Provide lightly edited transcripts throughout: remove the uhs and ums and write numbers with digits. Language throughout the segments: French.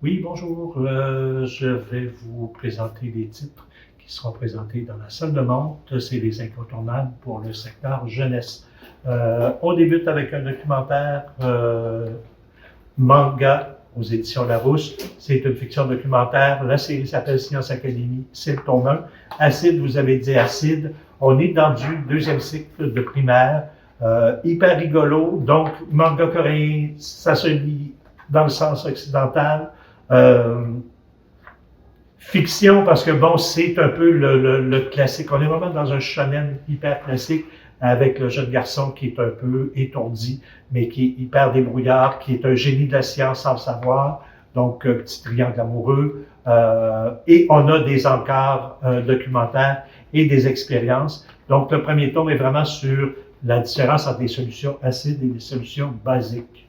Oui, bonjour. Je vais vous présenter les titres qui seront présentés dans la salle de montre. C'est les incontournables pour le secteur jeunesse. On débute avec un documentaire manga aux éditions Larousse. C'est une fiction documentaire. La série s'appelle Science Academy. C'est le tome 1. Acide, vous avez dit acide. On est dans du deuxième cycle de primaire. Hyper rigolo. Donc, manga coréen, ça se lit dans le sens occidental. Fiction, parce que bon, c'est un peu le classique. On est vraiment dans un shonen hyper classique avec le jeune garçon qui est un peu étourdi, mais qui est hyper débrouillard, qui est un génie de la science sans le savoir. Donc, petit triangle amoureux. Et on a des encarts documentaires et des expériences. Donc, le premier tome est vraiment sur la différence entre des solutions acides et des solutions basiques.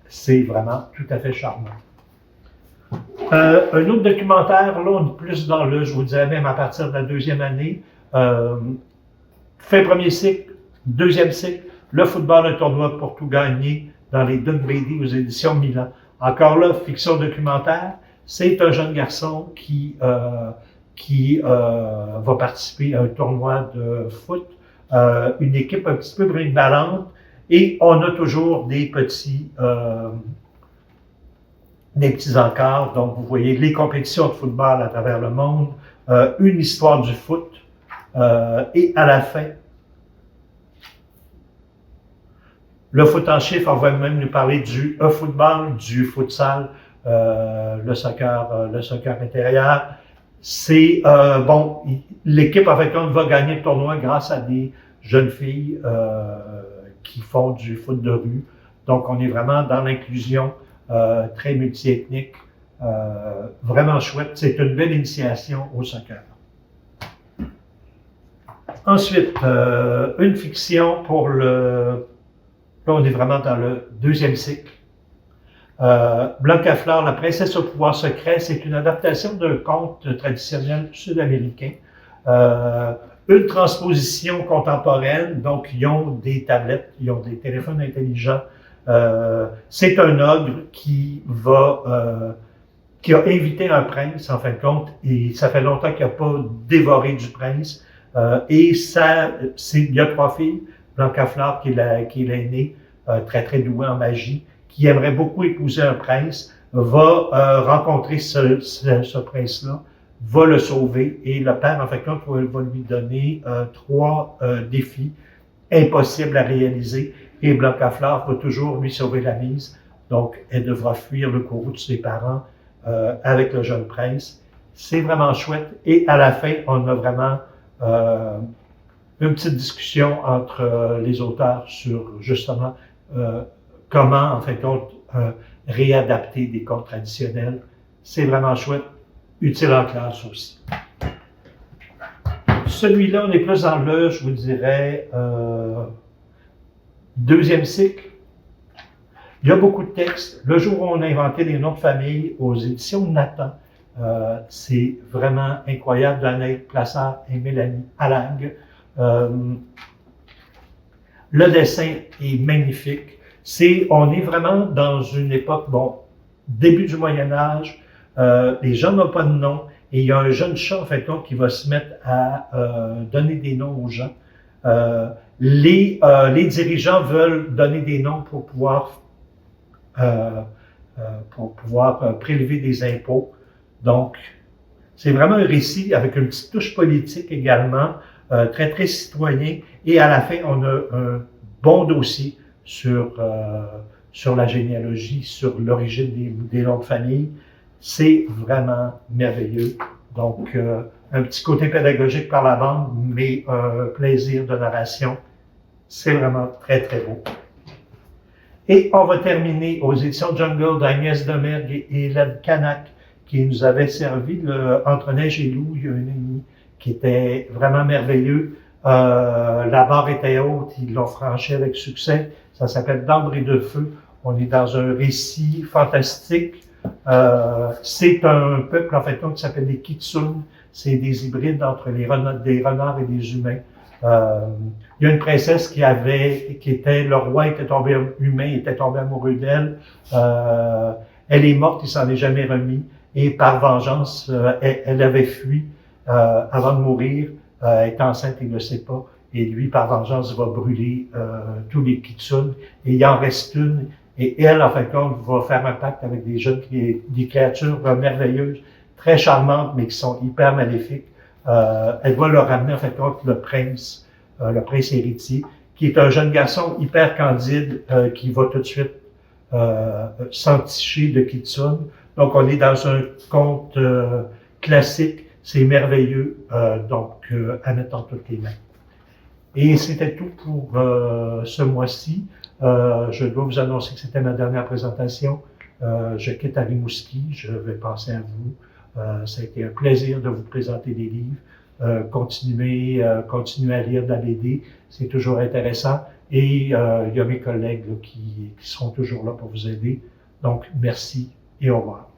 C'est vraiment tout à fait charmant. Un autre documentaire, là, on est plus dans le, je vous dirais même à partir de la deuxième année, fin premier cycle, deuxième cycle, le football, un tournoi pour tout gagner dans les Dunbady aux éditions Milan. Encore là, fiction documentaire, c'est un jeune garçon qui va participer à un tournoi de foot, une équipe un petit peu brinque-ballante, et on a toujours des petits encarts. Donc, vous voyez les compétitions de football à travers le monde, une histoire du foot, et à la fin, le foot en chiffres, on va même nous parler du football, du futsal, le soccer intérieur. C'est, bon, l'équipe, en fait, va gagner le tournoi grâce à des jeunes filles qui font du foot de rue. Donc, on est vraiment dans l'inclusion très multiethnique, vraiment chouette. C'est une belle initiation au soccer. Ensuite, une fiction pour le... Là, on est vraiment dans le deuxième cycle. Blancafleur, la princesse au pouvoir secret, c'est une adaptation d'un conte traditionnel sud-américain. Une transposition contemporaine, donc ils ont des tablettes, ils ont des téléphones intelligents. C'est un ogre qui a invité un prince, en fin de compte, et ça fait longtemps qu'il n'a pas dévoré du prince. Il y a 3 filles, Blancafleur qui est l'aînée, très très douée en magie, qui aimerait beaucoup épouser un prince, va rencontrer ce prince-là, va le sauver, et le père, en fin de compte, va lui donner 3 défis impossibles à réaliser, et Blancafleur va toujours lui sauver la mise. Donc, elle devra fuir le courroux de ses parents avec le jeune prince. C'est vraiment chouette, et à la fin, on a vraiment une petite discussion entre les auteurs sur, justement, comment, en fait, réadapter des contes traditionnels. C'est vraiment chouette, utile en classe aussi. Celui-là, on est plus dans le, je vous dirais, deuxième cycle. Il y a beaucoup de textes. Le jour où on a inventé des noms de famille aux éditions Nathan, c'est vraiment incroyable. d'Anaïs Plassard et Mélanie Allag. Le dessin est magnifique. On est vraiment dans une époque, bon, début du Moyen-Âge, les gens n'ont pas de nom, et il y a un jeune chat, en fait, qui va se mettre à donner des noms aux gens. Les dirigeants veulent donner des noms pour pouvoir prélever des impôts. Donc, c'est vraiment un récit avec une petite touche politique également, très, très citoyen. Et à la fin, on a un bon dossier sur la généalogie, sur l'origine des noms de famille. C'est vraiment merveilleux. Donc, un petit côté pédagogique par la bande, mais un plaisir de narration. C'est vraiment très, très beau. Et on va terminer aux éditions Jungle d'Agnès Domergue et Hélène Canac, qui nous avait servi Entre neige et loup il y a un an et demi, qui était vraiment merveilleux. La barre était haute, ils l'ont franchi avec succès. Ça s'appelle D'ambre et de feu. On est dans un récit fantastique. C'est un peuple, en fait, qui s'appelle les Kitsune. C'est des hybrides entre des renards et des humains. Il y a une princesse le roi était tombé humain, était tombé amoureux d'elle. Elle est morte, il s'en est jamais remis. Et par vengeance, elle avait fui avant de mourir. Elle est enceinte, il ne le sait pas. Et lui, par vengeance, va brûler tous les kitsune. Et il en reste une. Et elle, en fin de compte, va faire un pacte avec des créatures merveilleuses, très charmantes, mais qui sont hyper maléfiques. Elle va leur ramener, en fin de compte, le prince héritier, qui est un jeune garçon hyper candide, qui va tout de suite s'enticher de kitsune. Donc, on est dans un conte classique, c'est merveilleux, à mettre entre toutes les mains. Et c'était tout pour ce mois-ci. Je dois vous annoncer que c'était ma dernière présentation. Je quitte à Rimouski, je vais passer à vous. Ça a été un plaisir de vous présenter des livres. Continuez à lire de la BD, c'est toujours intéressant. Et il y a mes collègues là, qui seront toujours là pour vous aider. Donc, merci et au revoir.